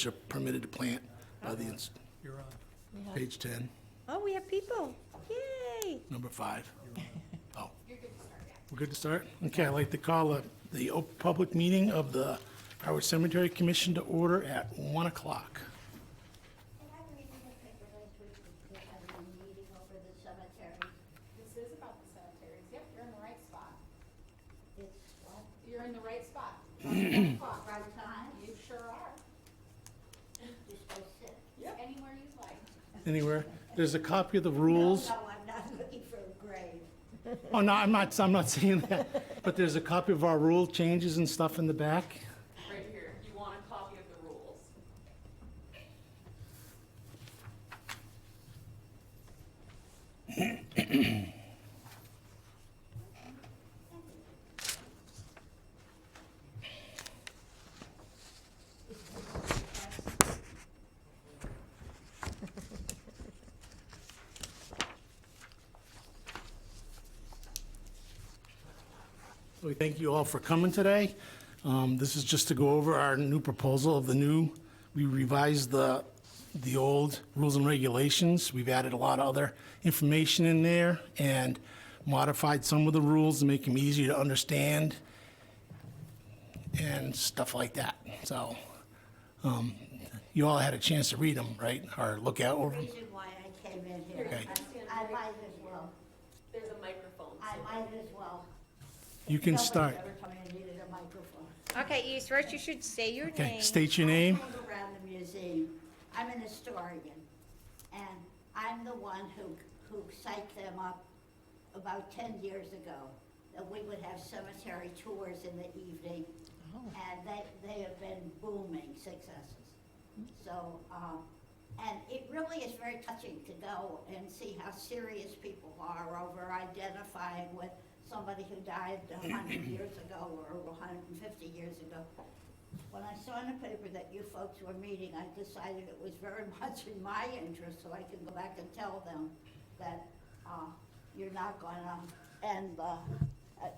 which are permitted to plant by the, You're on. page 10, Oh, we have people. Yay. number 5. Oh. We're good to start? Okay, I'd like to call the public meeting of the Harwich Cemetery Commission to order at 1 o'clock. I have reading the paper last week, we had a meeting over the cemetery. This is about the cemeteries. Yep, you're in the right spot. It's what? You're in the right spot. Right time? You sure are. Just go sit. Yep. Anywhere you'd like. Anywhere? There's a copy of the rules. No, I'm not looking for a grave. Oh, no, I'm not saying that. But there's a copy of our rule changes and stuff in the back. Right here. You want a copy of the rules. We thank you all for coming today. This is just to go over our new proposal of we revised the old rules and regulations. We've added a lot of other information in there and modified some of the rules to make them easier to understand and stuff like that. So, you all had a chance to read them, right? Or look out over them? Reason why I came in here. Okay. I might as well. There's a microphone. I might as well. You can Nobody start. ever told me I needed a microphone. Okay, first you should say your Okay, name. state your name. I hang around the museum. I'm an historian, and I'm the one who psyched them up about 10 years ago, that we would have cemetery tours in the evening, and they have been booming successes. So, and it really is very touching to go and see how serious people are over identifying with somebody who died 100 years ago or 150 years ago. When I saw in the paper that you folks were meeting, I decided it was very much in my interest, so I can go back and tell them that you're not gonna, and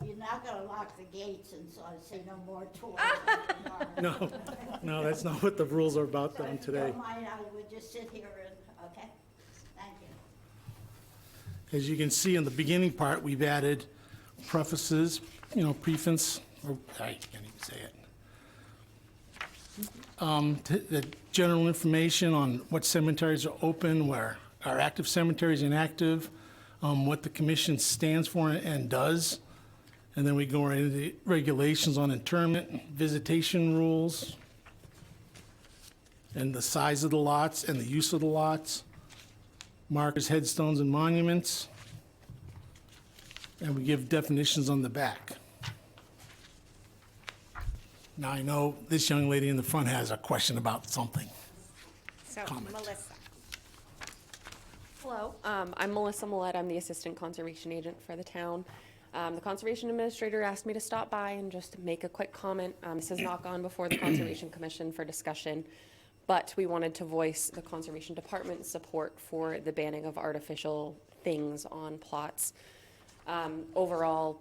you're not gonna lock the gates and sort of say no more tours. No, that's not what the rules are about So done if you today. don't mind, I would just sit here and, okay? Thank you. As you can see in the beginning part, we've added prefaces, preface, or I can't even say it. The general information on what cemeteries are open, where are active cemeteries inactive, what the commission stands for and does. And then we go right into the regulations on interment, visitation rules, and the size of the lots and the use of the lots, markers, headstones, and monuments. And we give definitions on the back. Now, I know this young lady in the front has a question about something. So, comment. Melissa. Hello, I'm Melissa Millette. I'm the Assistant Conservation Agent for the town. The Conservation Administrator asked me to stop by and just make a quick comment. This has not gone before the Conservation Commission for discussion, but we wanted to voice the Conservation Department's support for the banning of artificial things on plots. Overall,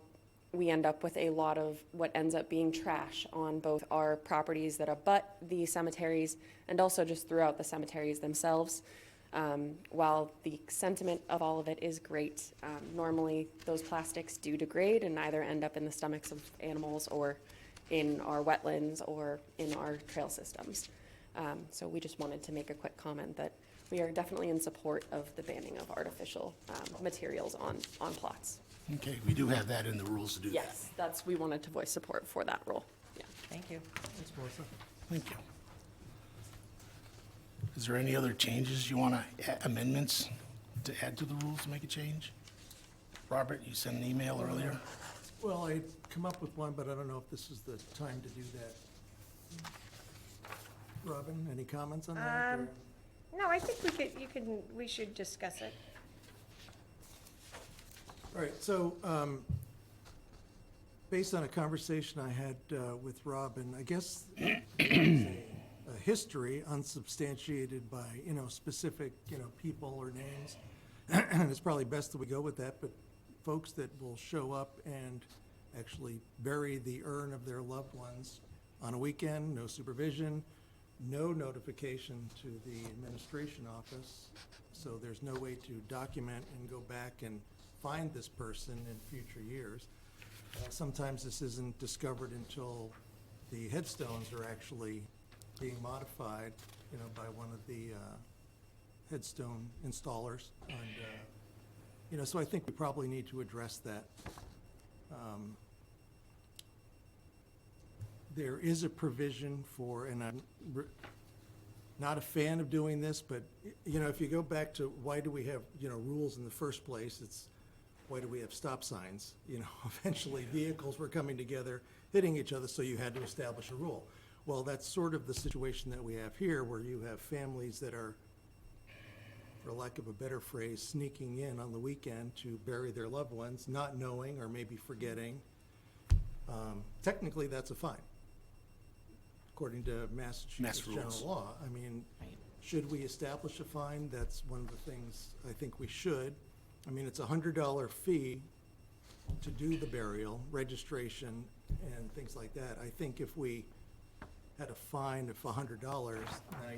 we end up with a lot of what ends up being trash on both our properties that abut the cemeteries and also just throughout the cemeteries themselves. While the sentiment of all of it is great, normally those plastics do degrade and either end up in the stomachs of animals or in our wetlands or in our trail systems. So we just wanted to make a quick comment that we are definitely in support of the banning of artificial materials on plots. Okay, we do have that in the rules to do that. Yes, we wanted to voice support for that rule. Yeah. Thank you. Thanks, Melissa. Thank you. Is there any other changes you want to, amendments to add to the rules to make a change? Robert, you sent an email earlier. Well, I come up with one, but I don't know if this is the time to do that. Robin, any comments on that? or- No, I think we should discuss it. All right, so, based on a conversation I had with Robin, I guess there's a history unsubstantiated by, specific, people or names. And it's probably best that we go with that, but folks that will show up and actually bury the urn of their loved ones on a weekend, no supervision, no notification to the administration office, so there's no way to document and go back and find this person in future years. Sometimes this isn't discovered until the headstones are actually being modified, by one of the headstone installers. And, so I think we probably need to address that. There is a provision for, and I'm not a fan of doing this, but, if you go back to why do we have, rules in the first place, it's why do we have stop signs? Eventually vehicles were coming together, hitting each other, so you had to establish a rule. Well, that's sort of the situation that we have here, where you have families that are, for lack of a better phrase, sneaking in on the weekend to bury their loved ones, not knowing or maybe forgetting. Technically, that's a fine, according to Massachusetts general rules. law. I mean, should we establish a fine? That's one of the things I think we should. I mean, it's a $100 fee to do the burial, registration, and things like that. I think if we had a fine of $100, now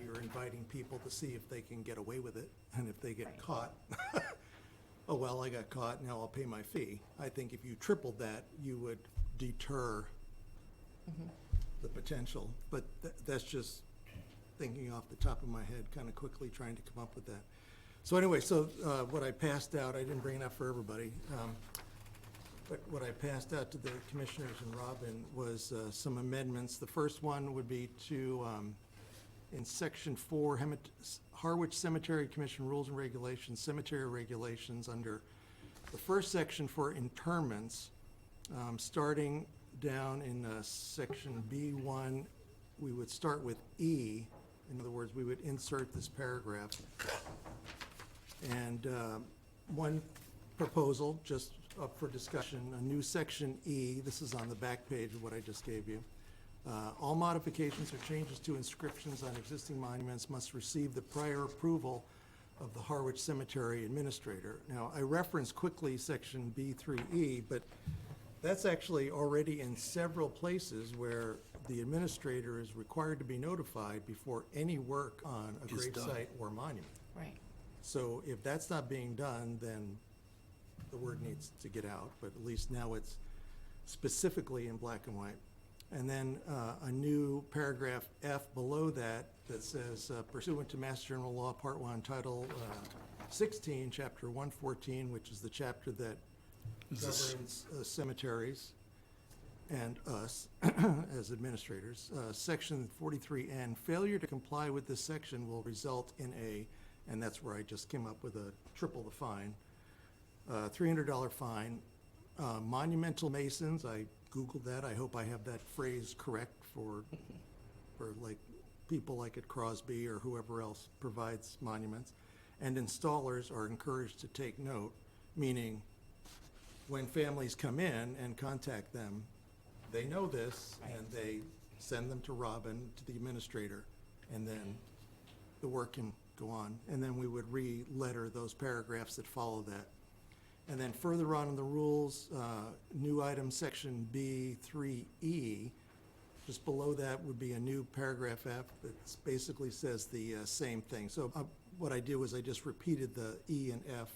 you're inviting people to see if they can get away with it. And if they get caught, oh, well, I got caught, now I'll pay my fee. I think if you tripled that, you would deter the potential. But that's just thinking off the top of my head, kind of quickly trying to come up with that. So anyway, what I passed out, I didn't bring it up for everybody, but what I passed out to the commissioners and Robin was some amendments. The first one would be to, in Section 4, Harwich Cemetery Commission Rules and Regulations, Cemetery Regulations, under the first section for interments, starting down in Section B1, we would start with E. In other words, we would insert this paragraph. And one proposal, just up for discussion, a new Section E, this is on the back page of what I just gave you. All modifications or changes to inscriptions on existing monuments must receive the prior approval of the Harwich Cemetery Administrator. Now, I referenced quickly Section B3E, but that's actually already in several places where the administrator is required to be notified before any work on a Is done. gravesite or monument. Right. So if that's not being done, then the word needs to get out, but at least now it's specifically in black and white. And then a new paragraph F below that that says pursuant to Mass General Law, Part 1, Title 16, Chapter 114, which is the chapter that governs cemeteries and us as administrators. Section 43N, failure to comply with this section will result in a, and that's where I just came up with a triple the fine, $300 fine. Monumental masons, I Googled that. I hope I have that phrase correct for like people like at Crosby or whoever else provides monuments. And installers are encouraged to take note, meaning when families come in and contact them, they know this and they send them to Robin, to the administrator, and then the work can go on. And then we would re-letter those paragraphs that follow that. And then further on in the rules, new item Section B3E, just below that would be a new paragraph F that basically says the same thing. So what I did was I just repeated the E and F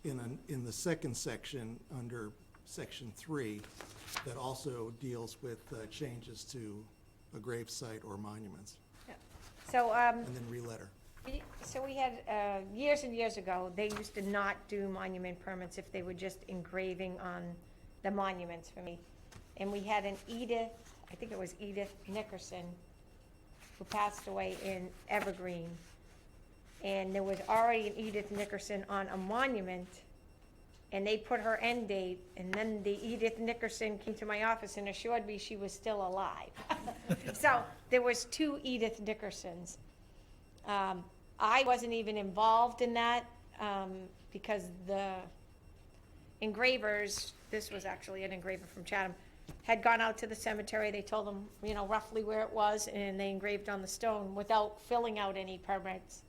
in the second section under Section 3 that also deals with changes to a grave site or monuments, So, and then re-letter. so we had, years and years ago, they used to not do monument permits if they were just engraving on the monuments for me. And we had an Edith, I think it was Edith Nickerson, who passed away in Evergreen. And there was already an Edith Nickerson on a monument, and they put her end date, and then the Edith Nickerson came to my office and assured me she was still alive. So there was two Edith Nickersons. I wasn't even involved in that, because the engravers, this was actually an engraver from Chatham, had gone out to the cemetery. They told them, roughly where it was, and they engraved on the stone without filling out any permits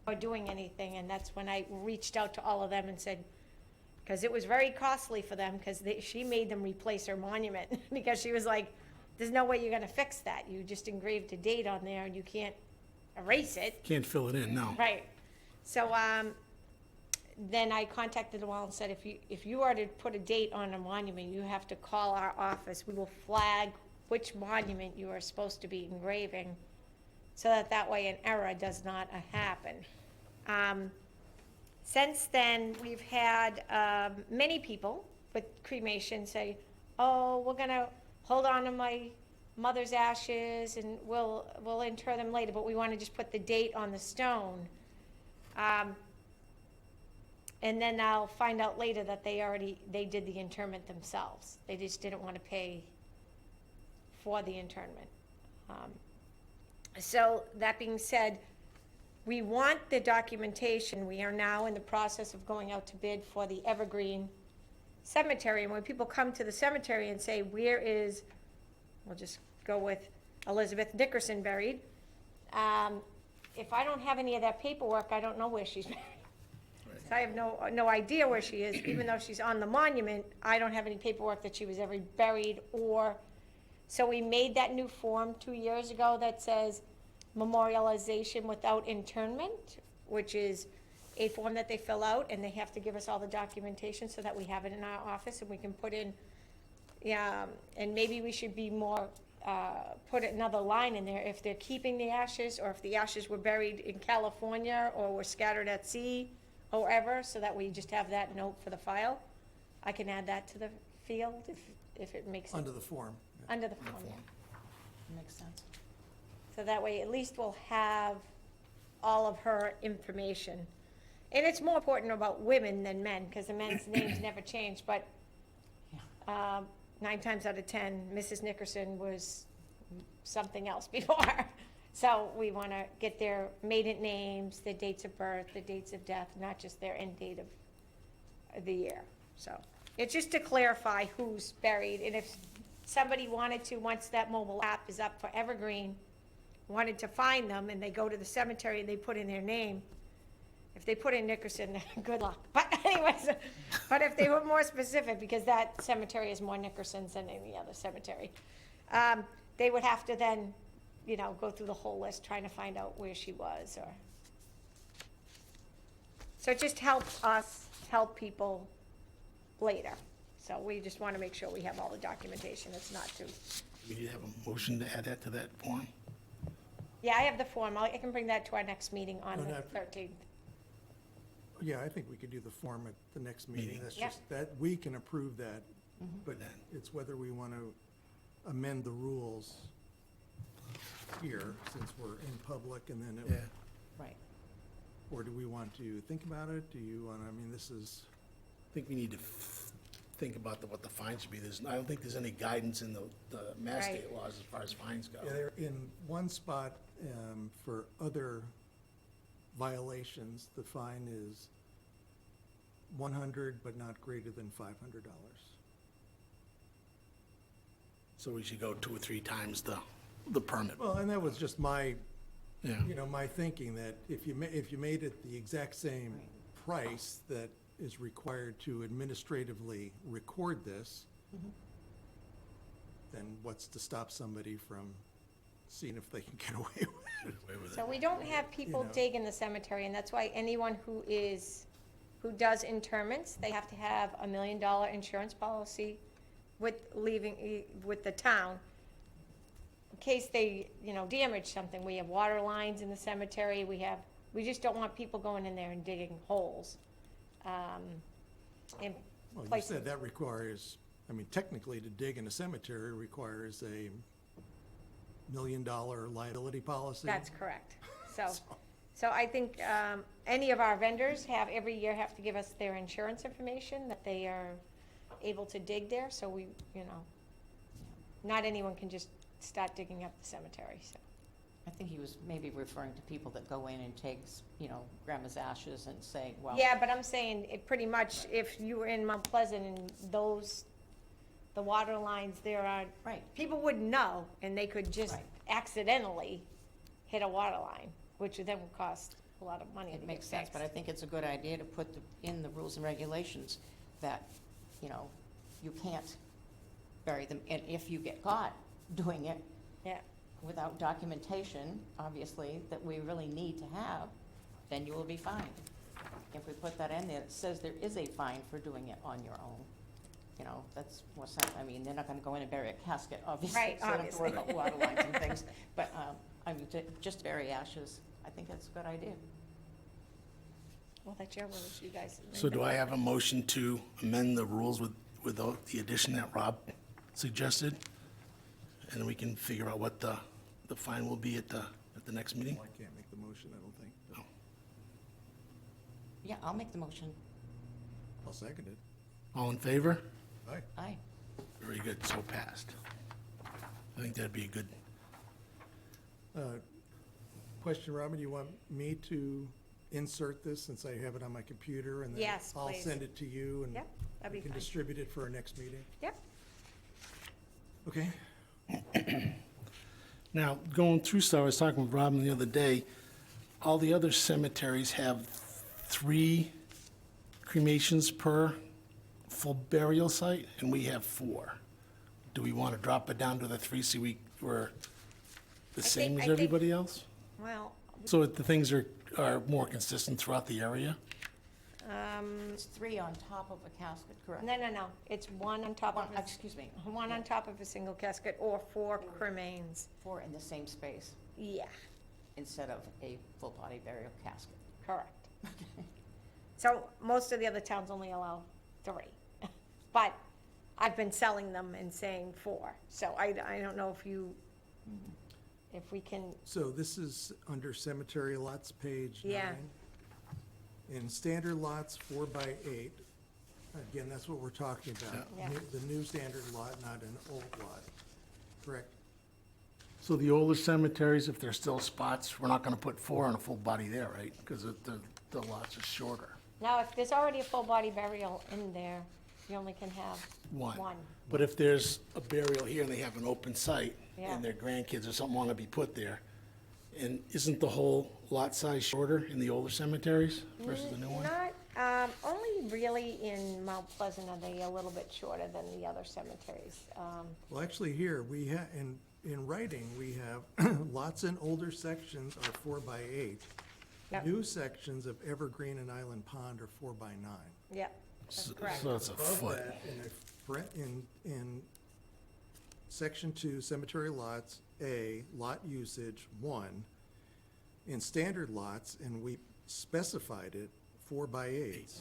or doing anything. And that's when I reached out to all of them and said, because it was very costly for them, because she made them replace her monument because she was like, there's no way you're gonna fix that. You just engraved a date on there and you can't erase it. Can't fill it in, no. Right. So, then I contacted them all and said, if you are to put a date on a monument, you have to call our office. We will flag which monument you are supposed to be engraving, so that way an error does not happen. Since then, we've had many people with cremation say, oh, we're gonna hold on to my mother's ashes and we'll inter them later, but we wanna just put the date on the stone. And then I'll find out later that they did the interment themselves. They just didn't wanna pay for the internment. So that being said, we want the documentation. We are now in the process of going out to bid for the Evergreen Cemetery. And when people come to the cemetery and say, where is, we'll just go with Elizabeth Dickerson buried. If I don't have any of that paperwork, I don't know where she's buried. So I have no idea where she is, even though she's on the monument. I don't have any paperwork that she was ever buried or, so we made that new form 2 years ago that says memorialization without internment, which is a form that they fill out and they have to give us all the documentation so that we have it in our office and we can put in, and maybe we should be more, put another line in there if they're keeping the ashes or if the ashes were buried in California or were scattered at sea or wherever, so that we just have that note for the file. I can add that to the field if it makes it. Under the form. Under the form, yeah. Makes sense. So that way, at least we'll have all of her information. And it's more important about women than men, because the men's names never change, but 9 times out of 10, Mrs. Nickerson was something else before. So we want to get their maiden names, their dates of birth, the dates of death, not just their end date of the year. So it's just to clarify who's buried, and if somebody wanted to, once that mobile app is up for Evergreen, wanted to find them, and they go to the cemetery and they put in their name, if they put in Nickerson, good luck. But anyways, but if they were more specific, because that cemetery is more Nickersons than any other cemetery, they would have to then, go through the whole list trying to find out where she was, or. So it just helps us help people later. So we just want to make sure we have all the documentation. It's not too. We need to have a motion to add that to that form. Yeah, I have the form. I can bring that to our next meeting on No, the not- 13th. Yeah, I think we could do the form at the next meeting. Meeting. That's Yep. just, that, we can approve that. But Then. it's whether we want to amend the rules here, since we're in public, and then, Yeah. Right. or do we want to think about it? Do you want, this is, I think we need to think about what the fine should be. I don't think there's any guidance in the Mass Right. State laws as far as fines go. yeah, they're in one spot, for other violations, the fine is 100, but not greater than $500. So we should go 2 or 3 times the permit. Well, and that was just my, Yeah. my thinking, that if you made it the exact same price that is required to administratively record this, then what's to stop somebody from seeing if they can get away with it? Away with it. So we don't have people know. dig in the cemetery, and that's why anyone who does interments, they have to have $1 million insurance policy with the town. In case they, damage something. We have water lines in the cemetery. We just don't want people going in there and digging holes. In Well, you places. said that requires, technically to dig in a cemetery requires a $1 million liability policy. That's correct. So I think any of our vendors every year have to give us their insurance information that they are able to dig there, so we, not anyone can just start digging up the cemetery, so. I think he was maybe referring to people that go in and take, grandma's ashes and say, well. Yeah, but I'm saying, it pretty much, if you were in Mount Pleasant and the water lines there are. Right. People wouldn't know, and they could just Right. accidentally hit a water line, which then would cost a lot of money to It get makes sense, but I fixed. think it's a good idea to put in the rules and regulations that, you can't bury them, and if you get caught, doing it Yeah, without documentation, obviously, that we really need to have, then you will be fined. If we put that in there, it says there is a fine for doing it on your own. You know, that's what's that, I mean, they're not gonna go in and bury a casket, obviously. Right, So they don't have to worry about obviously. water lines and things. But, I mean, just bury ashes, I think that's a good idea. well, that's your rules, you guys. So do I have a motion to amend the rules with the addition that Rob suggested? And then we can figure out what the fine will be at the next meeting? Well, I can't make the motion, I don't think. but Yeah, I'll make the motion. I'll second it. All in favor? Aye. Aye. Very good, so passed. I think that'd be a good, Question, Robin, do you want me to insert this since I have it on my computer? And then Yes, I'll please. send it to you and Yep, that'd we be can fine. distribute it for our next meeting? Yep, Okay. now, going through stuff, I was talking with Robin the other day, all the other cemeteries have 3 cremations per full burial site, and we have 4. Do we want to drop it down to the 3 so we're the same as I think- everybody else? well, So the things are more consistent throughout the area? It's 3 on top of a casket, correct? no, it's one on top of One, a, excuse me, one on top of a single casket or 4 cremains. 4 in the same space Yeah, instead of a full body burial casket. correct. So most of the other towns only allow 3. But I've been selling them and saying 4. So I don't know if we can, So this is under cemetery lots, page 9. Yeah. In standard lots, 4 by 8. Again, that's what we're talking about. Yeah. The new standard lot, not an old lot. Correct? So the older cemeteries, if there's still spots, we're not going to put 4 on a full body there, right? Because the lots are shorter. now if there's already a full body burial in there, you only can have One. one. But if there's a burial here and they have an open site, Yeah. and their grandkids or something want to be put there, and isn't the whole lot size shorter in the older cemeteries versus the new one? Not, only really in Mount Pleasant are they a little bit shorter than the other cemeteries. Well, actually, here, we have, in writing, we have lots in older sections are 4 by 8. Yep. New sections of Evergreen and Island Pond are 4 by 9. Yep, that's So correct. so it's a Above foot. that, in section 2, cemetery lots, A, lot usage, 1. In standard lots, and we specified it, 4 by 8.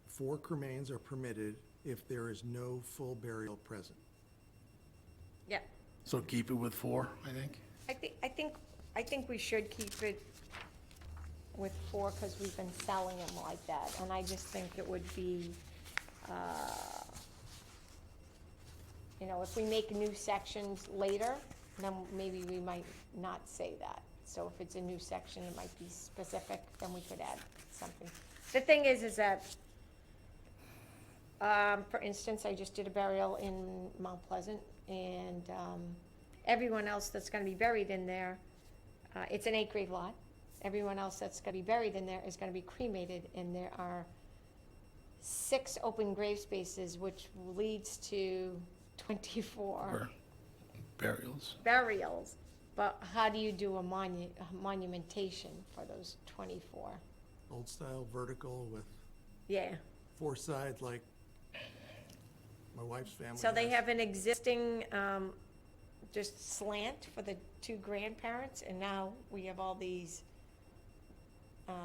4 cremains are permitted if there is no full burial present. Yep. So keep it with 4, I think? I think we should keep it with 4 because we've been selling them like that. And I just think it would be, if we make new sections later, then maybe we might not say that. So if it's a new section, it might be specific, then we could add something. The thing is that, for instance, I just did a burial in Mount Pleasant, and everyone else that's gonna be buried in there, it's an 8-grave lot. Everyone else that's gonna be buried in there is gonna be cremated, and there are 6 open grave spaces, which leads to 24 Or burials? burials. But how do you do a monumentation for those 24? Old style vertical with Yeah. 4 sides like my wife's family So they has. have an existing, just slant for the 2 grandparents, and now we have all these,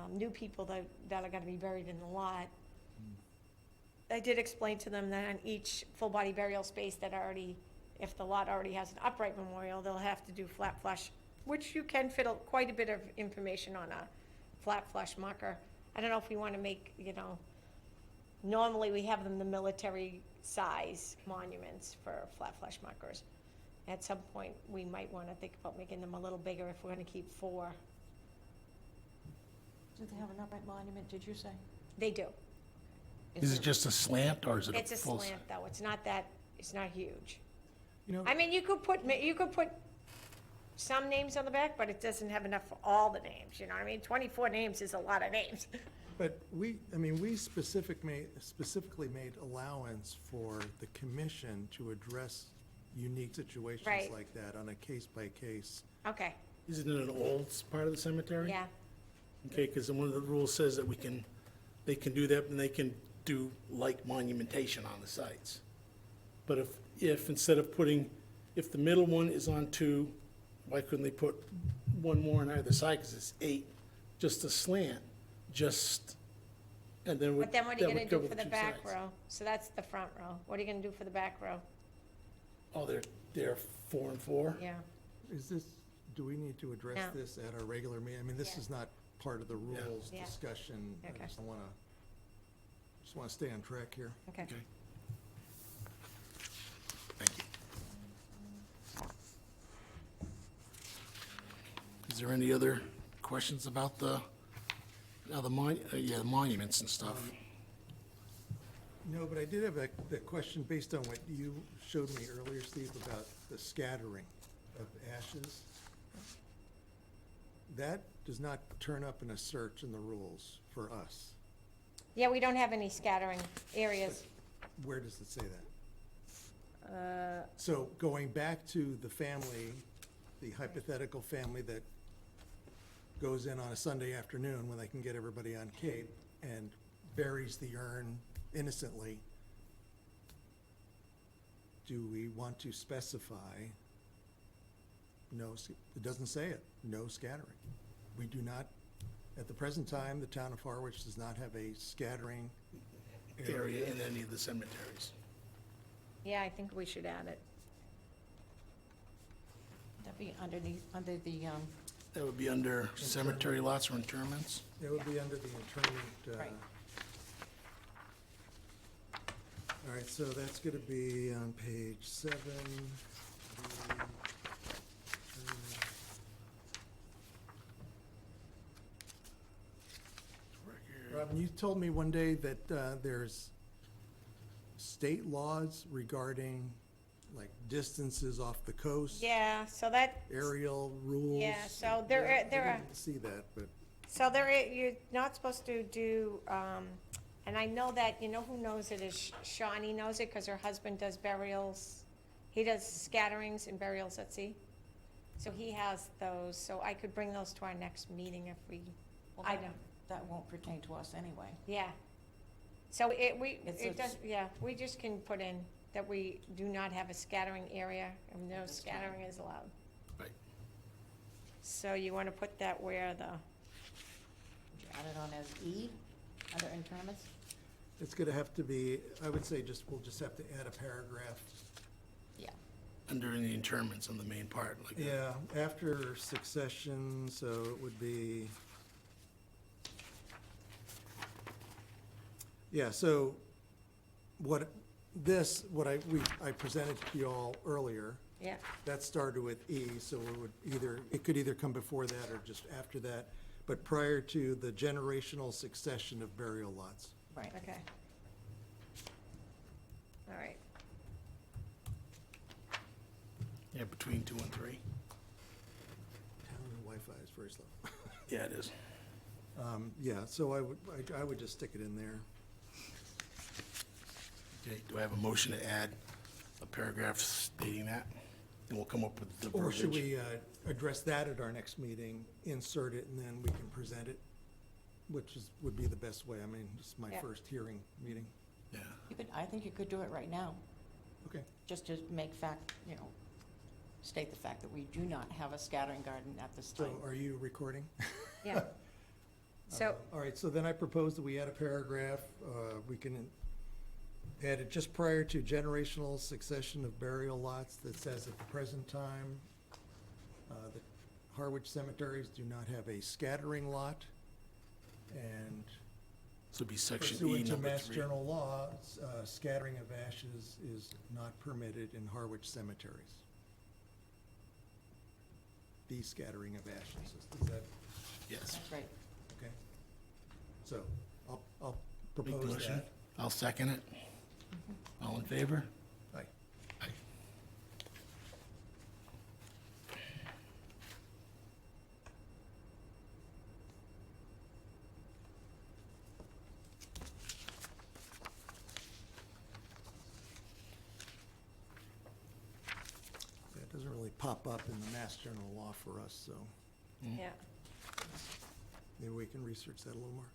new people that are gonna be buried in the lot. I did explain to them that on each full-body burial space that already, if the lot already has an upright memorial, they'll have to do flat flush, which you can fit quite a bit of information on a flat flush marker. I don't know if we wanna make, normally we have them the military size monuments for flat flush markers. At some point, we might wanna think about making them a little bigger if we're gonna keep 4. Do they have an upright monument, did you say? They do. Is it just a slant, or is it a It's a full? slant though, it's not huge. You know, I mean, you could put some names on the back, but it doesn't have enough for all the names, you know what I mean? 24 names is a lot of names. but we specifically made allowance for the commission to address unique situations Right. like that on a case-by-case. Okay, Is it in an old part of the cemetery? yeah, Okay, because one of the rules says that they can do that, and they can do like monumentation on the sites. But if instead of if the middle one is on 2, why couldn't they put one more on either side, because it's 8, just a slant, and then but then what are you that gonna would do cover for the 2 back sides. row? So that's the front row. What are you gonna do for the back row? Oh, they're 4 and 4? Yeah, Do we need to address No. this at our regular meeting? I mean, this Yeah. is not part of the rules Yeah. discussion. I Okay. just want to stay on track here. okay. Okay. Thank you. Is there any other questions about the monuments and stuff? No, but I did have that question based on what you showed me earlier, Steve, about the scattering of ashes. That does not turn up in a search in the rules for us. Yeah, we don't have any scattering areas. Where does it say that? So going back to the family, the hypothetical family that goes in on a Sunday afternoon when they can get everybody on Cape and buries the urn innocently, do we want to specify? No, it doesn't say it, no scattering. We do not, at the present time, the town of Harwich does not have a scattering Area in any of the cemeteries? Yeah, I think we should add it. That'd be under the, That would be under cemetery lots or interments? It would be under the interment. Right. All right, so that's gonna be on page 7. Robin, you told me one day that there's state laws regarding like distances off the coast. Yeah, so that, Aerial rules. Yeah, so there are- I there are- didn't see that, but, so you're not supposed to do, and I know that, you know who knows it is Shawnee knows it, because her husband does burials. He does scatterings and burials at sea. So he has those, so I could bring those to our next meeting if we, well, I that, know, that won't pertain to us anyway. yeah. So It's it a- does, yeah, we just can put in that we do not have a scattering area, and no this time. scattering is allowed. Right. So you wanna put that where the, Add it on as E, under interments? it's gonna have to be, I would say we'll just have to add a paragraph. Yeah. Under the interments on the main part, like. Yeah, after succession, so it would be. Yeah, so what I presented to you all earlier, yeah, that started with E, so it could either come before that or just after that, but prior to the generational succession of burial lots. Right. okay. All right, Yeah, between 2 and 3. Town Wi-Fi is very slow. Yeah, it is. Yeah, so I would just stick it in there. Okay, do I have a motion to add a paragraph stating that? And we'll come up with the Or should verbiage. we address that at our next meeting, insert it, and then we can present it, would be the best way. I mean, this is my Yeah. first hearing meeting. Yeah, I think you could do it right now, Okay. just to make state the fact that we do not have a scattering garden at this So time. are you recording? yeah. So, All right, so then I propose that we add a paragraph. We can add it just prior to generational succession of burial lots that says at the present time, the Harwich cemeteries do not have a scattering lot. And so it'd be section E, pursuant to number Mass 3. General Law, scattering of ashes is not permitted in Harwich cemeteries. The scattering of ashes, is that, Yes. That's right. okay? So, I'll Make the propose motion. that. I'll second it. All in favor? Aye. Aye. pop up in the Mass General Law for us, so Yeah. maybe we can research that a little more.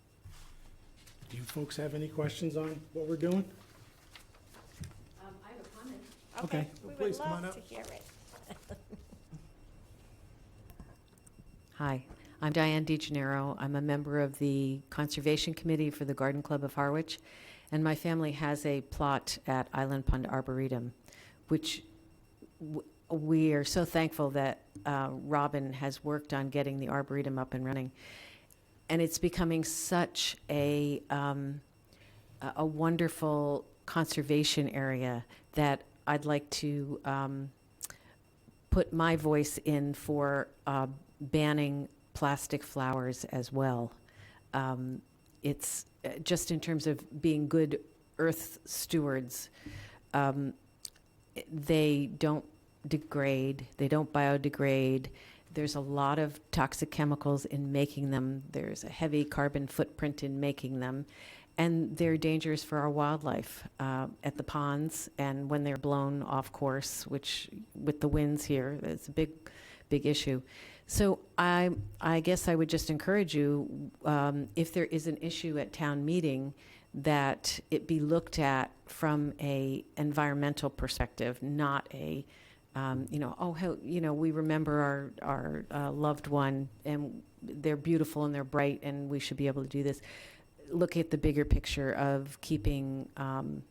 Do you folks have any questions on what we're doing? I have a comment. Okay. We would Please, come on love up. to hear it. Hi, I'm Diane DeGennaro. I'm a member of the Conservation Committee for the Garden Club of Harwich, and my family has a plot at Island Pond Arboretum, which we are so thankful that Robin has worked on getting the Arboretum up and running. And it's becoming such a wonderful conservation area that I'd like to put my voice in for banning plastic flowers as well. It's just in terms of being good earth stewards. They don't degrade, they don't biodegrade. There's a lot of toxic chemicals in making them. There's a heavy carbon footprint in making them. And they're dangerous for our wildlife at the ponds and when they're blown off course, which with the winds here, it's a big issue. So I guess I would just encourage you, if there is an issue at town meeting, that it be looked at from a environmental perspective, not a, we remember our loved one and they're beautiful and they're bright and we should be able to do this. Look at the bigger picture of keeping the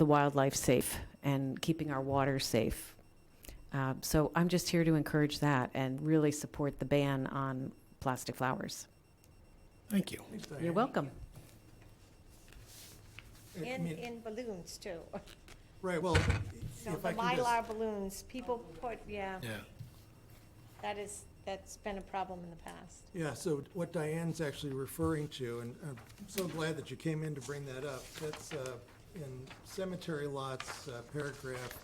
wildlife safe and keeping our water safe. So I'm just here to encourage that and really support the ban on plastic flowers. Thank you. Thanks, Diane. You're welcome. I And mean, in balloons too. right, well, So if the I can just, Mylar balloons, people put, yeah, Yeah. that's been a problem in the past. yeah, so what Diane's actually referring to, and I'm so glad that you came in to bring that up, that's in cemetery lots, paragraph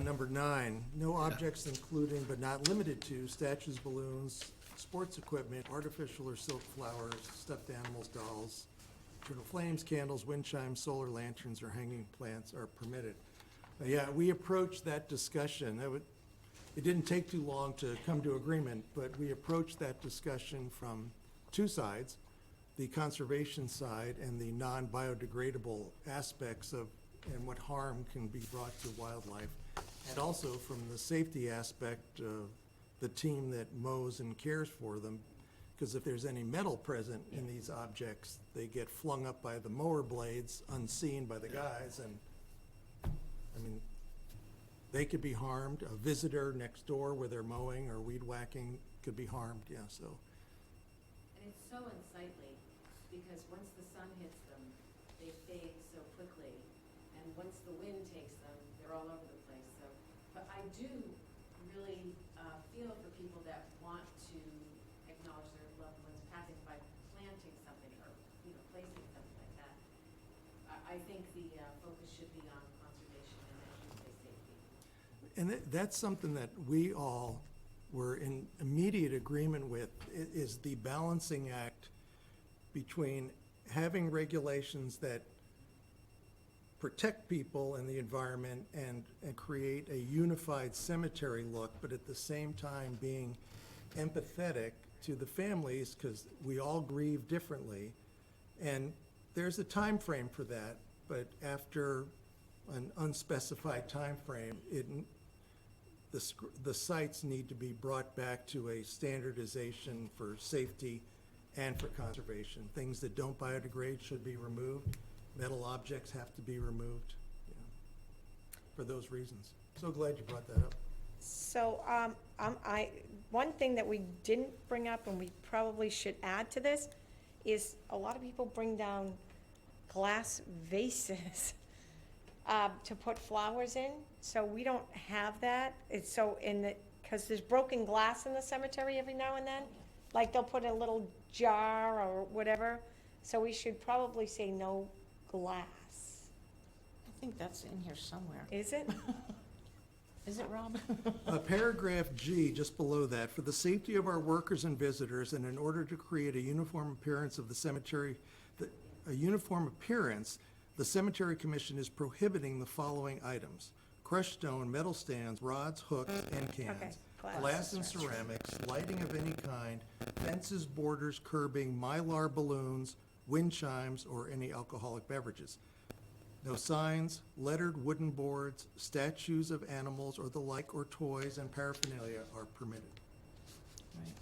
number 9, no objects including but not limited to statues, balloons, sports equipment, artificial or silk flowers, stuffed animals, dolls, eternal flames, candles, wind chimes, solar lanterns, or hanging plants are permitted. Yeah, we approached that discussion. It didn't take too long to come to agreement, but we approached that discussion from two sides, the conservation side and the non-biodegradable aspects of, and what harm can be brought to wildlife, and also from the safety aspect of the team that mows and cares for them, because if there's any metal present in these objects, they get flung up by the mower blades unseen by the guys, and, I mean, they could be harmed. A visitor next door where they're mowing or weed whacking could be harmed, yeah, so. And it's so unsightly, because once the sun hits them, they fade so quickly, and once the wind takes them, they're all over the place, so. But I do really feel for people that want to acknowledge their loved ones' passing by planting something or, placing something like that. I think the focus should be on conservation and, as you say, safety. And that's something that we all were in immediate agreement with, is the balancing act between having regulations that protect people and the environment and create a unified cemetery look, but at the same time being empathetic to the families, because we all grieve differently. And there's a time frame for that, but after an unspecified time frame, the sites need to be brought back to a standardization for safety and for conservation. Things that don't biodegrade should be removed. Metal objects have to be removed, for those reasons. So glad you brought that up. So, one thing that we didn't bring up and we probably should add to this is a lot of people bring down glass vases to put flowers in, so we don't have that. It's so because there's broken glass in the cemetery every now and then, like they'll put in a little jar or whatever, so we should probably say no glass. I think that's in here somewhere. Is it? Is it, Rob? Paragraph G, just below that, for the safety of our workers and visitors, and in order to create a uniform appearance of the cemetery, the cemetery commission is prohibiting the following items: crushed stone, metal stands, rods, hooks, and Okay, cans, glass. glass and ceramics, lighting of any kind, fences, borders, curbing, mylar balloons, wind chimes, or any alcoholic beverages. No signs, lettered wooden boards, statues of animals or the like, or toys and paraphernalia are permitted. Right.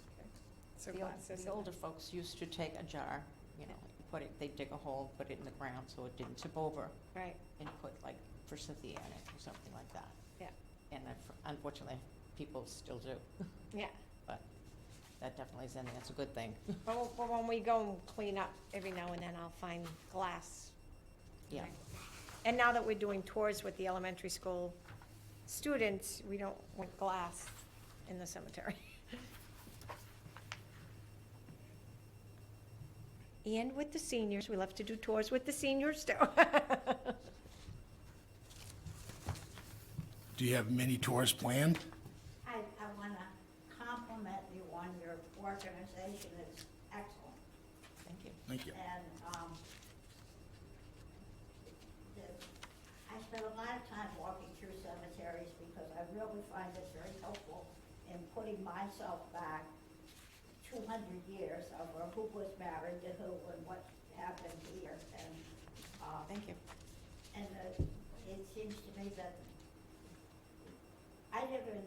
So The glasses. older folks used to take a jar, you know, put it, they'd dig a hole, put it in the ground so it didn't tip over, Right, and put like forsythia in it or something like that. yeah, And unfortunately, people still do, yeah. but that definitely is in there, it's a good thing. But when we go and clean up every now and then, I'll find glass. Yeah, And now that we're doing tours with the elementary school students, we don't want glass in the cemetery. And with the seniors, we love to do tours with the seniors too. Do you have many tours planned? I want to compliment you on your organization. It's excellent. thank you. Thank you. And I spend a lot of time walking through cemeteries because I really find it very helpful in putting myself back 200 years over who was married to who and what happened here. And Thank you. and it seems to me that I live in,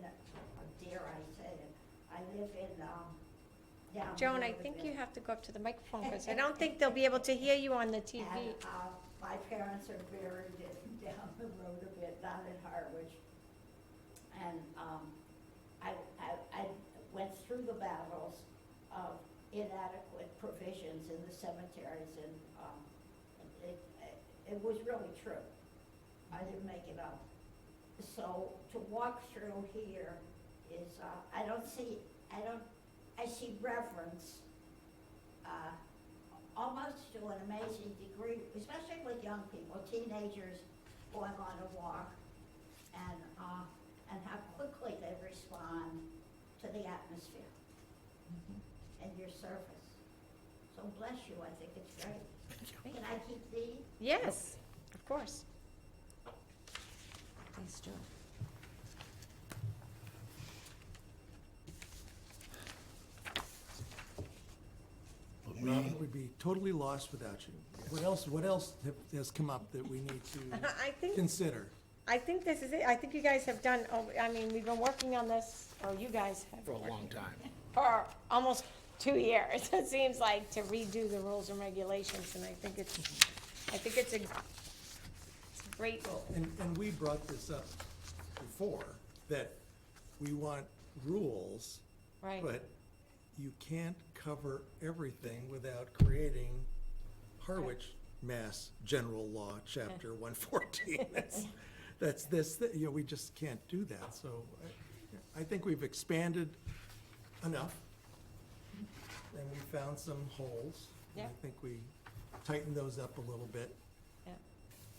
dare I say it, I live in down. Joan, I think you have to go up to the microphone because I don't think they'll be able to hear you on the TV. And my parents are buried down the road a bit, down in Harwich. And I went through the battles of inadequate provisions in the cemeteries, and it was really true. I didn't make it up. So to walk through here is, I see reverence, almost to an amazing degree, especially with young people, teenagers going on a walk, and how quickly they respond to the atmosphere and your service. So bless you, I think it's great. Can I keep these? Yes, of course. Please do. But Robin me, would be totally lost without you. What else has come up that we need to I think, consider? I think this is it. I think you guys have done, I mean, we've been working on this, or you guys have. for a long time. For almost 2 years, it seems like, to redo the rules and regulations, and I think it's a great, And we brought this up before, that we want rules, right, but you can't cover everything without creating Harwich Mass General Law, Chapter 114. That's this, you know, we just can't do that. So I think we've expanded enough, and we found some holes. And Yeah. I think we tightened those up a little bit. yeah,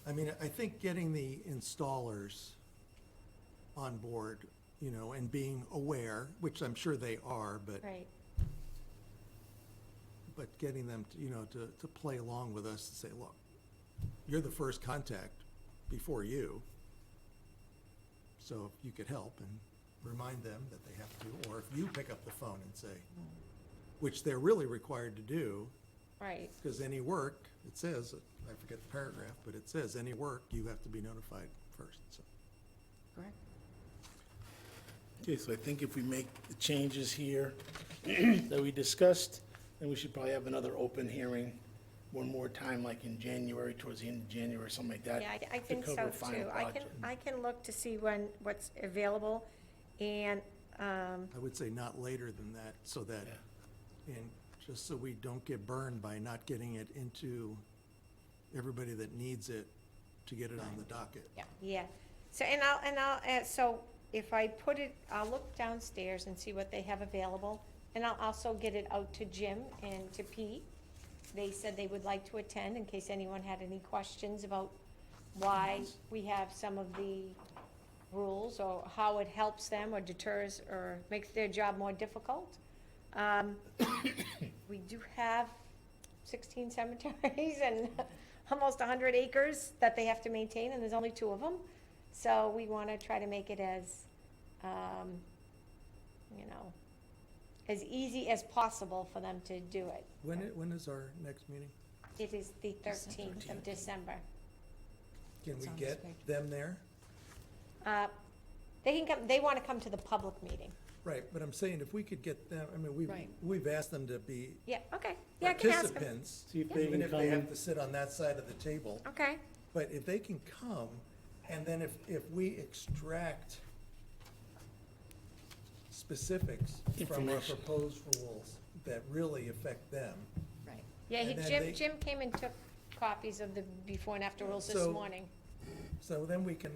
I mean, I think getting the installers on board, you know, and being aware, which I'm sure they are, but right. getting them to, you know, to play along with us and say, look, you're the first contact before you. So if you could help and remind them that they have to, or if you pick up the phone and say, which they're really required to do, Right, because any work, it says, I forget the paragraph, but it says, any work, you have to be notified first, so. Correct. Okay, so I think if we make the changes here that we discussed, then we should probably have another open hearing one more time, like in January, towards the end of January, something like that. yeah, I to think so cover final too. project. I can look to see what's available, and, I would say not later than that, so that, and just so we don't get burned by not getting it into everybody that needs it to get it on the docket. yeah. So, so if I put it, I'll look downstairs and see what they have available, and I'll also get it out to Jim and to Pete. They said they would like to attend in case anyone had any questions about why we have some of the rules, or how it helps them or deters or makes their job more difficult. We do have 16 cemeteries and almost 100 acres that they have to maintain, and there's only 2 of them. So we want to try to make it as, as easy as possible for them to do it. When is our next meeting? It is the 13th of December. Can It's we on this get page. them there? They can come, they want to come to the public meeting. Right, but I'm saying if we could get them, I mean, Right. we've asked them to be Yeah, okay. Yeah, I can ask them. participants, See if they even can if they come. have to sit on that side of the table. Okay, But if they can come, and then if we extract specifics from our Information. proposed rules that really affect them, Right. yeah, And then Jim, they- Jim came and took copies of the before and after rules this So- morning. so then we can,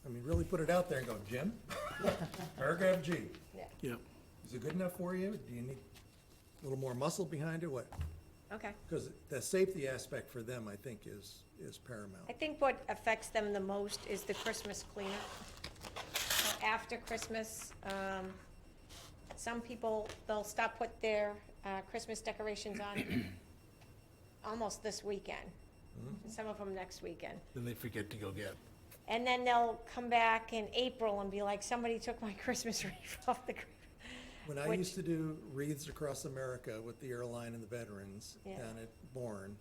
I mean, really put it out there and go, Jim, paragraph G, Yeah, Yep. is it good enough for you? Do you need a little more muscle behind it? What? okay. Because the safety aspect for them, I think, is paramount. I think what affects them the most is the Christmas cleanup. So after Christmas, some people, they'll stop put their Christmas decorations on almost this weekend. Some of them next weekend. Then they forget to go get. And then they'll come back in April and be like, somebody took my Christmas wreath off the, When I which- used to do wreaths across America with the airline and the veterans Yeah. down at Bourne,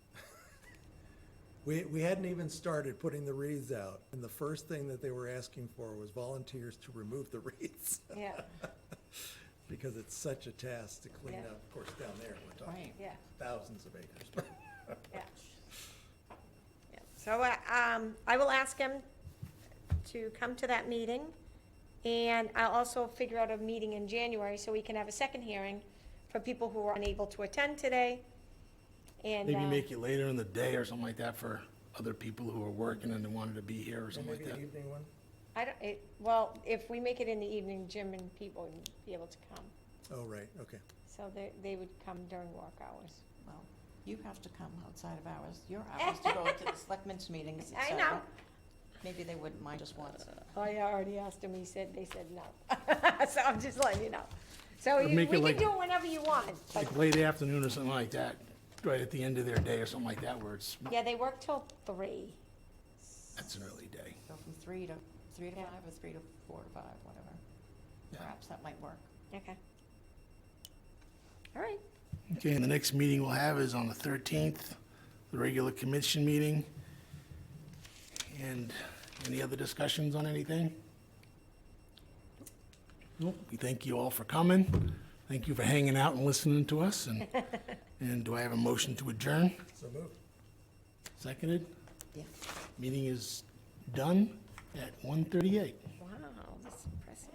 we hadn't even started putting the wreaths out, and the first thing that they were asking for was volunteers to remove the wreaths, yeah, because it's such a task to clean Yeah. up. Of course, down there, we're talking Right. yeah, thousands of acres. yeah. Yeah. So, I will ask him to come to that meeting, and I'll also figure out a meeting in January so we can have a second hearing for people who are unable to attend today. And, Maybe make it later in the day or something like that for other people who are working and they wanted to be here or And something like maybe that. an evening one? I don't, well, if we make it in the evening, Jim and people would be able to come. Oh, right, okay. So they would come during work hours. Well, you have to come outside of hours, your hours, to go to the selectmen's meetings, et I cetera. know. Maybe they wouldn't mind just once. I already asked him, they said no. So I'm just letting you know. So Or we make it can like- do it whenever you want, but, Like late afternoon or something like that, right at the end of their day or something like that, where it's, yeah, they work till 3. that's an early day. Go from 3 to Yeah. 5 or 3 to 4 to 5, whatever. Yeah. Perhaps that might work. Okay. All right. Okay, and the next meeting we'll have is on the 13th, the regular commission meeting. And any other discussions on anything? Nope, we thank you all for coming. Thank you for hanging out and listening to us, and do I have a motion to adjourn? So moved. Seconded? Yeah. Meeting is done at 1:38. Wow, that's impressive.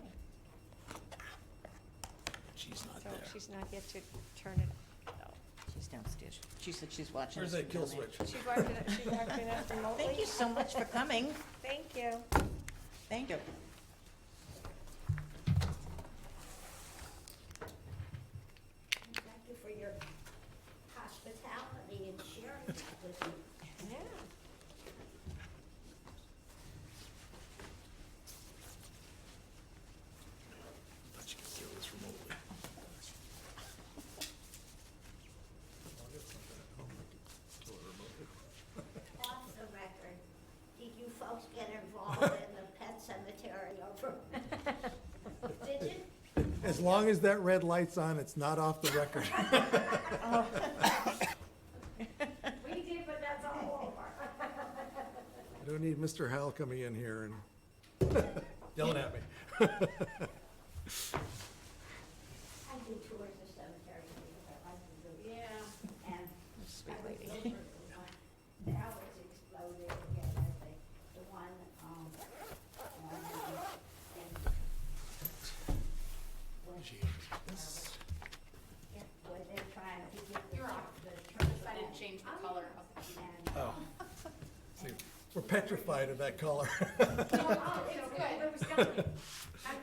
She's not So there. she's not yet to turn it off. She's downstairs. She said she's watching. Where's us that from kill down there. switch? She's working it remotely? Thank you so much for coming. Thank you. Thank you. Thank you for your hospitality and sharing that with me. Yeah. But she can kill this remotely. Off the record, did you folks get involved in the pet cemetery over? Did you? As long as that red light's on, it's not off the record. We did, but that's all over. I don't need Mr. Howell coming in here and yelling at me. I do tours of cemeteries, because I like to do it. Yeah. And Sweet I was lady. over the one, now it's exploded again, I think, the one, where they're trying to get the church. I didn't change the color of the. Oh. See, we're petrified of that color. It was good. I'm